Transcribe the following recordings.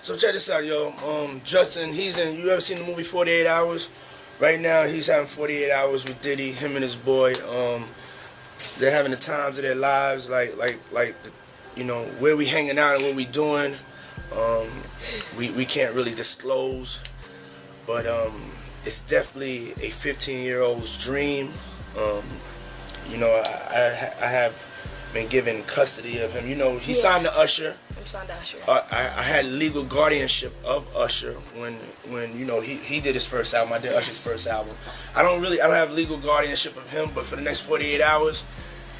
So check this out, yo. Justin, you ever seen the movie 48 Hours? Right now, he's having 48 hours with Diddy, him and his boy. They're having the times of their lives, like you know, where we hanging out and what we doing. We can't really disclose, but it's definitely a 15-year-old's dream. You know, I have been given custody of him. You know, he signed to Usher. I'm signed to Usher. I had legal guardianship of Usher when you know he did his first album. I did Usher's first album. I don't have legal guardianship of him, but for the next 48 hours,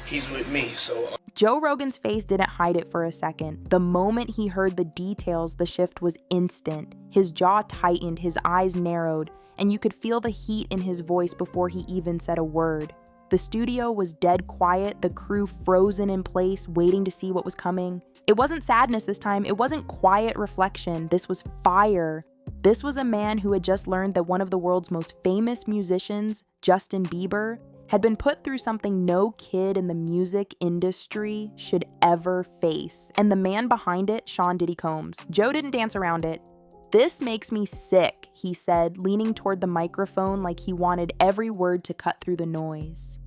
he's with me. So. Joe Rogan's face didn't hide it for a second. The moment he heard the details, the shift was instant. His jaw tightened, his eyes narrowed, and you could feel the heat in his voice before he even said a word. The studio was dead quiet, the crew frozen in place, waiting to see what was coming. It wasn't sadness this time, it wasn't quiet reflection, this was fire. This was a man who had just learned that one of the world's most famous musicians, Justin Bieber, had been put through something no kid in the music industry should ever face. And the man behind it, Sean Diddy Combs. Joe didn't dance around it. "This makes me sick," he said, leaning toward the microphone like he wanted every word to cut through the noise.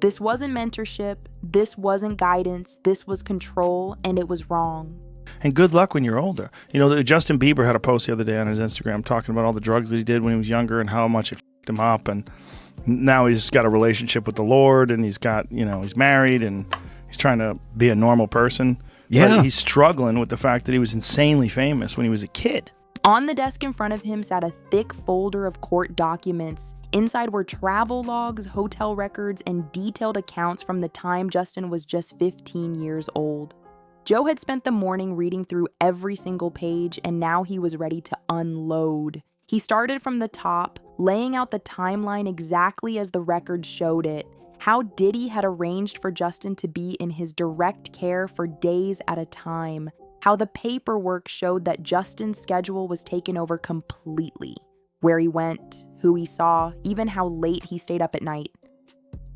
This wasn't mentorship, this wasn't guidance, this was control, and it was wrong. And good luck when you're older. You know, Justin Bieber had a post the other day on his Instagram talking about all the drugs that he did when he was younger and how much it f***ed him up. And now he's got a relationship with the Lord, and he's got, you know, he's married, and he's trying to be a normal person. Yeah. But he's struggling with the fact that he was insanely famous when he was a kid. On the desk in front of him sat a thick folder of court documents. Inside were travel logs, hotel records, and detailed accounts from the time Justin was just 15 years old. Joe had spent the morning reading through every single page, and now he was ready to unload. He started from the top, laying out the timeline exactly as the record showed it, how Diddy had arranged for Justin to be in his direct care for days at a time, how the paperwork showed that Justin's schedule was taken over completely, where he went, who he saw, even how late he stayed up at night.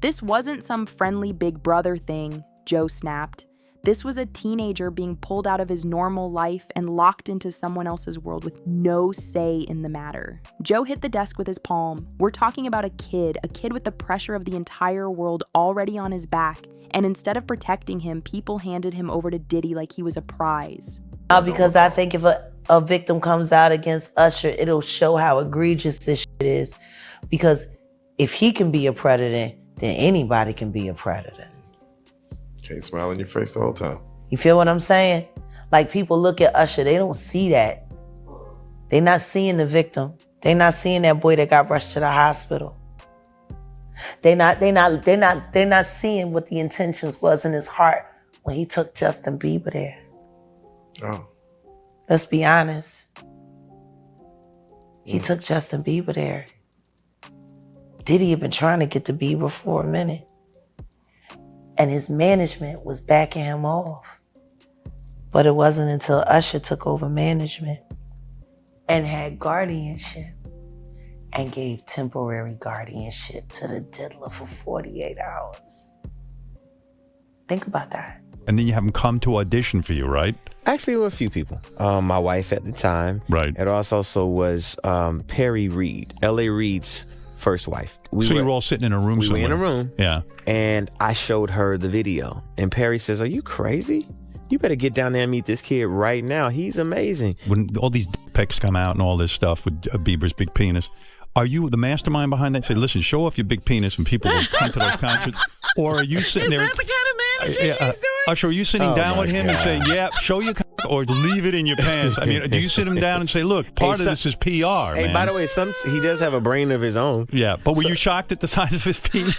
This wasn't some friendly big brother thing, Joe snapped. This was a teenager being pulled out of his normal life and locked into someone else's world with no say in the matter. Joe hit the desk with his palm. We're talking about a kid with the pressure of the entire world already on his back, and instead of protecting him, people handed him over to Diddy like he was a prize. Because I think if a victim comes out against Usher, it'll show how egregious this shit is. Because if he can be a predator, then anybody can be a predator. Can't smile in your face the whole time. You feel what I'm saying? Like, people look at Usher, they don't see that. They're not seeing the victim. They're not seeing that boy that got rushed to the hospital. They're not seeing what the intentions was in his heart when he took Justin Bieber there. Oh. Let's be honest. He took Justin Bieber there. Diddy had been trying to get to Bieber for a minute. And his management was backing him off. But it wasn't until Usher took over management and had guardianship and gave temporary guardianship to the diddler for 48 hours. Think about that. And then you have him come to audition for you, right? Actually, with a few people. My wife at the time. Right. It also was Perry Reed, L.A. Reid's first wife. You were all sitting in a room somewhere. We were in a room. Yeah. And I showed her the video. And Perry says, "Are you crazy? You better get down there and meet this kid right now. He's amazing." When all these dick pics come out and all this stuff with Bieber's big penis, are you the mastermind behind that? Say, listen, show off your big penis and people will come to those concerts. Or are you sitting there? Is that the kind of manager he's doing? Usher, are you sitting down with him and saying, yeah, show your or leave it in your pants? I mean, do you sit him down and say, look, part of this is PR, Hey, man. by the way, he does have a brain of his own. Yeah, but were you shocked at the size of his penis?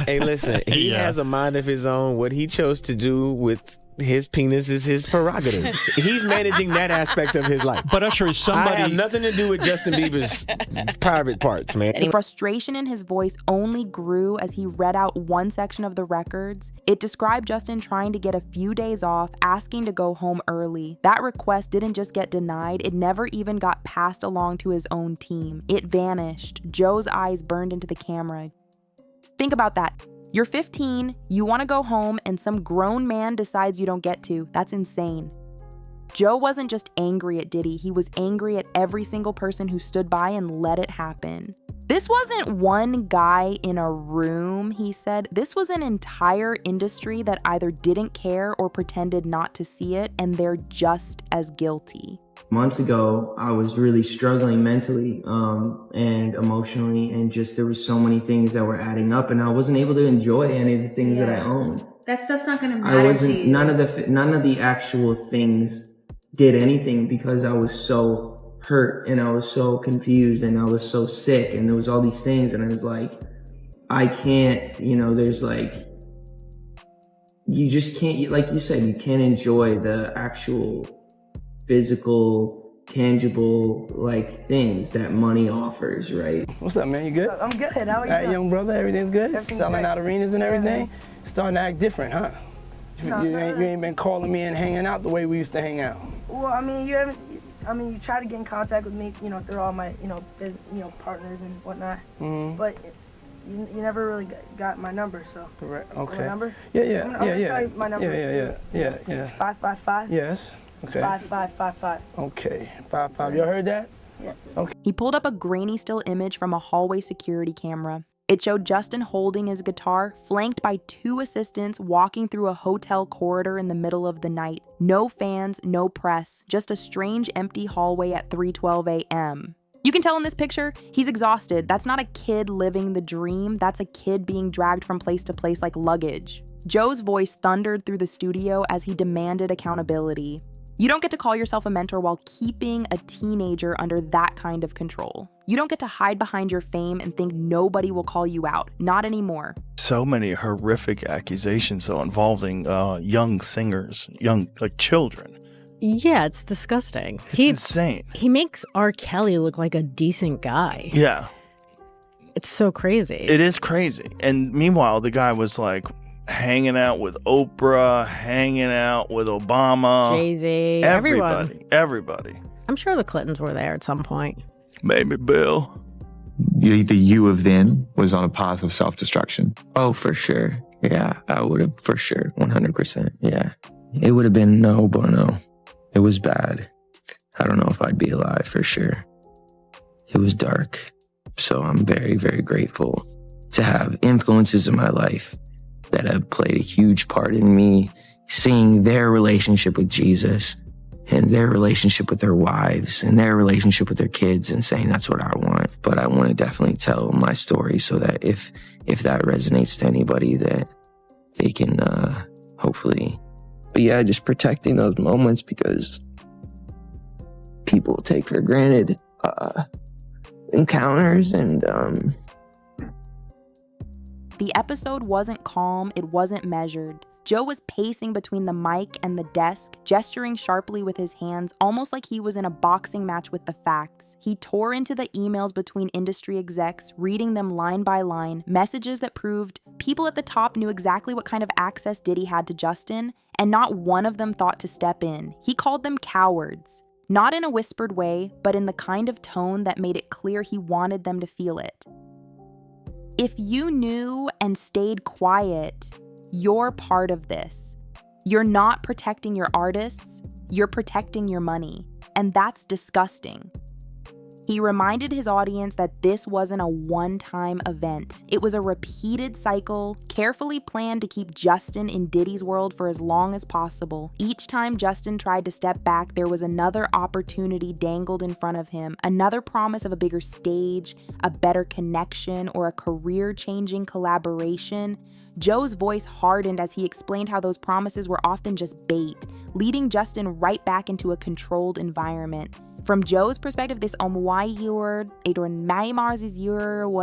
Hey, listen, he has a mind of his own. What he chose to do with his penis is his prerogative. He's managing that aspect of his life. But Usher is somebody... I have nothing to do with Justin Bieber's private parts, man. The frustration in his voice only grew as he read out one section of the records. It described Justin trying to get a few days off, asking to go home early. That request didn't just get denied, it never even got passed along to his own team. It vanished. Joe's eyes burned into the camera. Think about that. You're 15, you want to go home, and some grown man decides you don't get to. That's insane. Joe wasn't just angry at Diddy, he was angry at every single person who stood by and let it happen. This wasn't one guy in a room, he said. This was an entire industry that either didn't care or pretended not to see it, and they're just as guilty. Months ago, I was really struggling mentally and emotionally, and just there were so many things that were adding up, and I wasn't able to enjoy any of the things that I owned. That stuff's not gonna matter to you. None of the actual things did anything because I was so hurt and I was so confused and I was so sick and there was all these things and I was like, I can't, there's like, you just can't, like you said, you can't enjoy the actual physical, tangible, like things that money offers, right? What's up, man? You good? I'm good. How are you? All right, young brother, everything's good? Everything's Selling great. out arenas and everything? Starting to act different, huh? No, You ain't been calling me and hanging out the way we used to hang out. Well, I mean, you try to get in contact with me, through all my, partners and whatnot. Mm-hmm. But you never really got my number, so. Correct. My Okay. number? Yeah. I'm gonna tell you my number. Yeah. It's 555. Yes. Okay. 5555. Okay. 55. Y'all heard that? Yeah. Okay. He pulled up a grainy still image from a hallway security camera. It showed Justin holding his guitar, flanked by 2 assistants walking through a hotel corridor in the middle of the night. No fans, no press, just a strange empty hallway at 3:12 a.m. You can tell in this picture, he's exhausted. That's not a kid living the dream, that's a kid being dragged from place to place like luggage. Joe's voice thundered through the studio as he demanded accountability. You don't get to call yourself a mentor while keeping a teenager under that kind of control. You don't get to hide behind your fame and think nobody will call you out. Not anymore. So many horrific accusations, though, involving young singers, like children. Yeah, it's disgusting. It's insane. He makes R. Kelly look like a decent guy. Yeah. It's so crazy. It is crazy. And meanwhile, the guy was like hanging out with Oprah, hanging out with Obama. Jay-Z, Everybody. I'm sure the Clintons were there at some point. Maybe Bill. The you of then was on a path of self-destruction. Oh, for sure. Yeah, I would have, for sure. 100%. Yeah. It would have been no bueno. It was bad. I don't know if I'd be alive for sure. It was dark. So I'm very, very grateful to have influences in my life that have played a huge part in me seeing their relationship with Jesus and their relationship with their wives and their relationship with their kids and saying that's what I want. But I want to definitely tell my story so that if that resonates to anybody, that they can hopefully. But yeah, just protecting those moments because people take for granted encounters and The episode wasn't calm, it wasn't measured. Joe was pacing between the mic and the desk, gesturing sharply with his hands, almost like he was in a boxing match with the facts. He tore into the emails between industry execs, reading them line by line, messages that proved people at the top knew exactly what kind of access Diddy had to Justin, and not one of them thought to step in. He called them cowards. Not in a whispered way, but in the kind of tone that made it clear he wanted them to feel it. If you knew and stayed quiet, you're part of this. You're not protecting your artists, you're protecting your money. And that's disgusting. He reminded his audience that this wasn't a one-time event. It was a repeated cycle, carefully planned to keep Justin in Diddy's world for as long as possible. Each time Justin tried to step back, there was another opportunity dangled in front of him, another promise of a bigger stage, a better connection, or a career-changing collaboration. Joe's voice hardened as he explained how those promises were often just bait, leading Justin right back into a controlled environment. From Joe's perspective, this what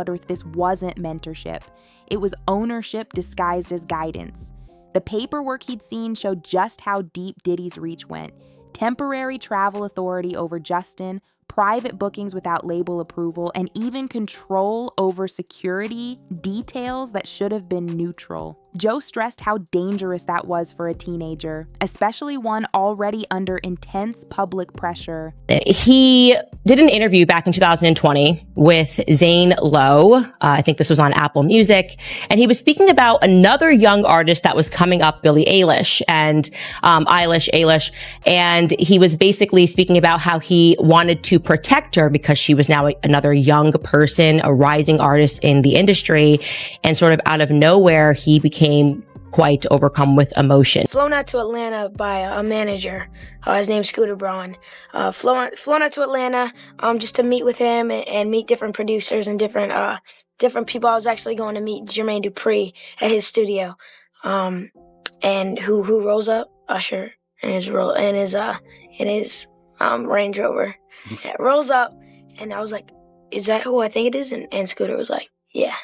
if this wasn't mentorship? It was ownership disguised as guidance. The paperwork he'd seen showed just how deep Diddy's reach went. Temporary travel authority over Justin, private bookings without label approval, and even control over security, details that should have been neutral. Joe stressed how dangerous that was for a teenager, especially one already under intense public pressure. He did an interview back in 2020 with Zane Lowe. I think this was on Apple Music. And he was speaking about another young artist that was coming up, Billie Eilish, and Eilish. And he was basically speaking about how he wanted to protect her because she was now another young person, a rising artist in the industry. And sort of out of nowhere, he became quite overcome with emotion. Flown out to Atlanta by a manager. His name's Scooter Braun. Flown out to Atlanta just to meet with him and meet different producers and different people. I was actually going to meet Jermaine Dupri at his studio. And who rolls up? Usher in his Range Rover. Rolls up, and I was like, "Is that who I think it is?" And Scooter was like, "Yeah."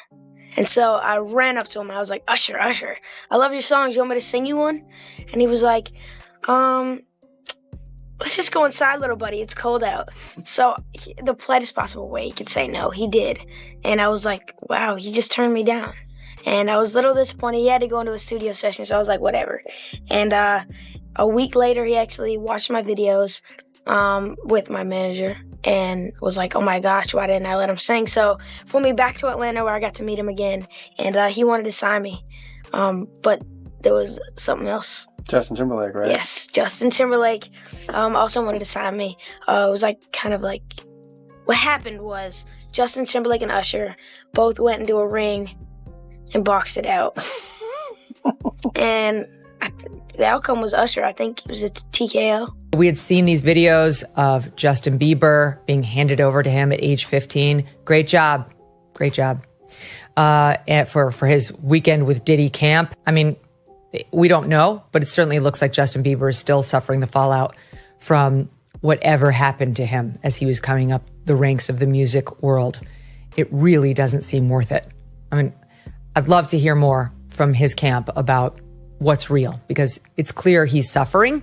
And so I ran up to him and I was like, Usher, I love your songs. You want me to sing you one? And he was like, let's just go inside, little buddy. It's cold out. So the politest possible way he could say no, he did. And I was like, wow, he just turned me down. And I was a little disappointed. He had to go into a studio session, so I was like, whatever. And a week later, he actually watched my videos with my manager and was like, oh my gosh, why didn't I let him sing? So flew me back to Atlanta where I got to meet him again, and he wanted to sign me. But there was something else. Justin Timberlake, right? Yes, Justin Timberlake also wanted to sign me. It was like kind of like, what happened was Justin Timberlake and Usher both went into a ring and boxed it out. And the outcome was Usher. I think it was a TKO. We had seen these videos of Justin Bieber being handed over to him at age 15. Great job. And for his weekend with Diddy camp. I mean, we don't know, but it certainly looks like Justin Bieber is still suffering the fallout from whatever happened to him as he was coming up the ranks of the music world. It really doesn't seem worth it. I mean, I'd love to hear more from his camp about what's real, because it's clear he's suffering.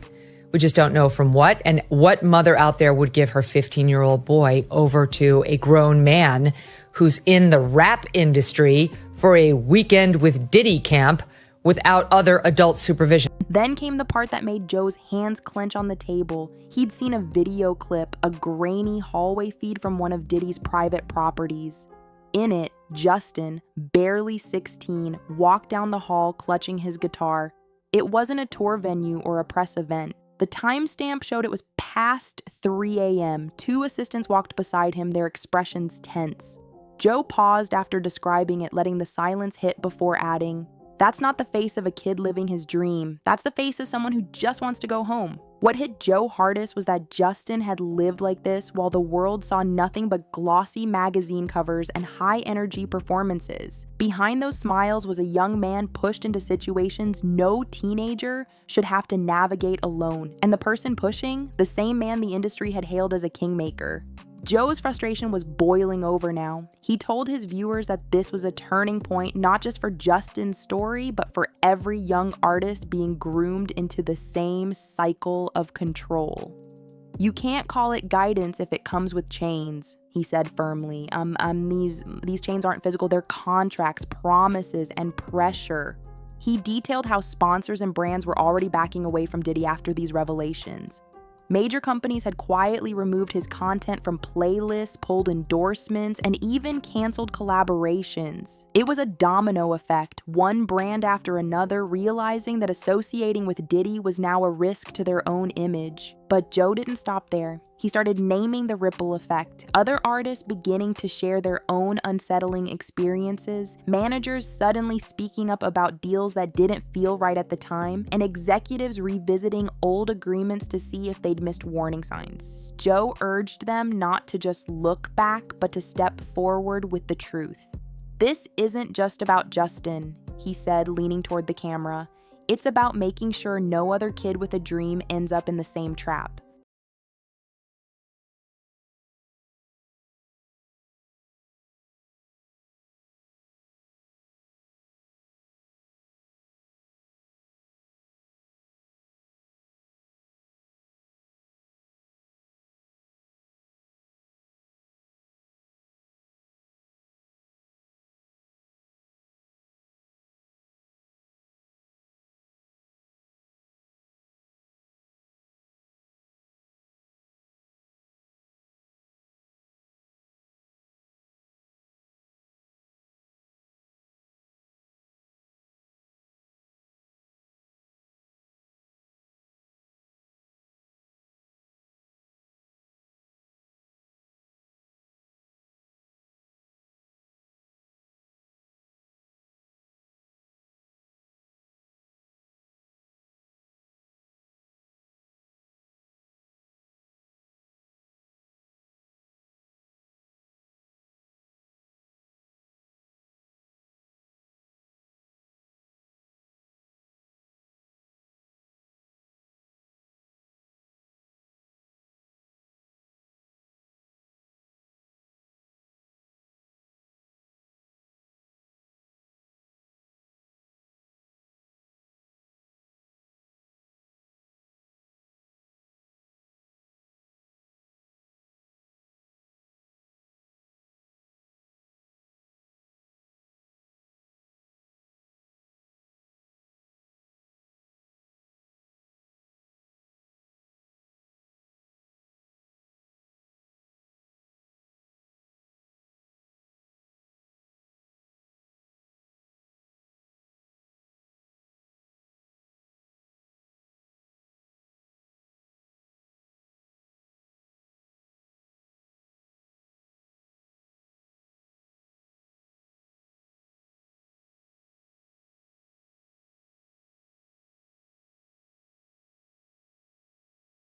We just don't know from what. And what mother out there would give her 15-year-old boy over to a grown man who's in the rap industry for a weekend with Diddy camp without other adult supervision? Then came the part that made Joe's hands clench on the table. He'd seen a video clip, a grainy hallway feed from one of Diddy's private properties. In it, Justin, barely 16, walked down the hall clutching his guitar. It wasn't a tour venue or a press event. The timestamp showed it was past 3 a.m. Two assistants walked beside him, their expressions tense. Joe paused after describing it, letting the silence hit before adding, "That's not the face of a kid living his dream. That's the face of someone who just wants to go home." What hit Joe hardest was that Justin had lived like this while the world saw nothing but glossy magazine covers and high-energy performances. Behind those smiles was a young man pushed into situations no teenager should have to navigate alone. And the person pushing, the same man the industry had hailed as a kingmaker. Joe's frustration was boiling over now. He told his viewers that this was a turning point, not just for Justin's story, but for every young artist being groomed into the same cycle of control. "You can't call it guidance if it comes with chains," he said firmly. These chains aren't physical, they're contracts, promises, and pressure. He detailed how sponsors and brands were already backing away from Diddy after these revelations. Major companies had quietly removed his content from playlists, pulled endorsements, and even canceled collaborations. It was a domino effect, one brand after another realizing that associating with Diddy was now a risk to their own image. But Joe didn't stop there. He started naming the ripple effect. Other artists beginning to share their own unsettling experiences, managers suddenly speaking up about deals that didn't feel right at the time, and executives revisiting old agreements to see if they'd missed warning signs. Joe urged them not to just look back, but to step forward with the truth. "This isn't just about Justin," he said, leaning toward the camera. "It's about making sure no other kid with a dream ends up in the same trap.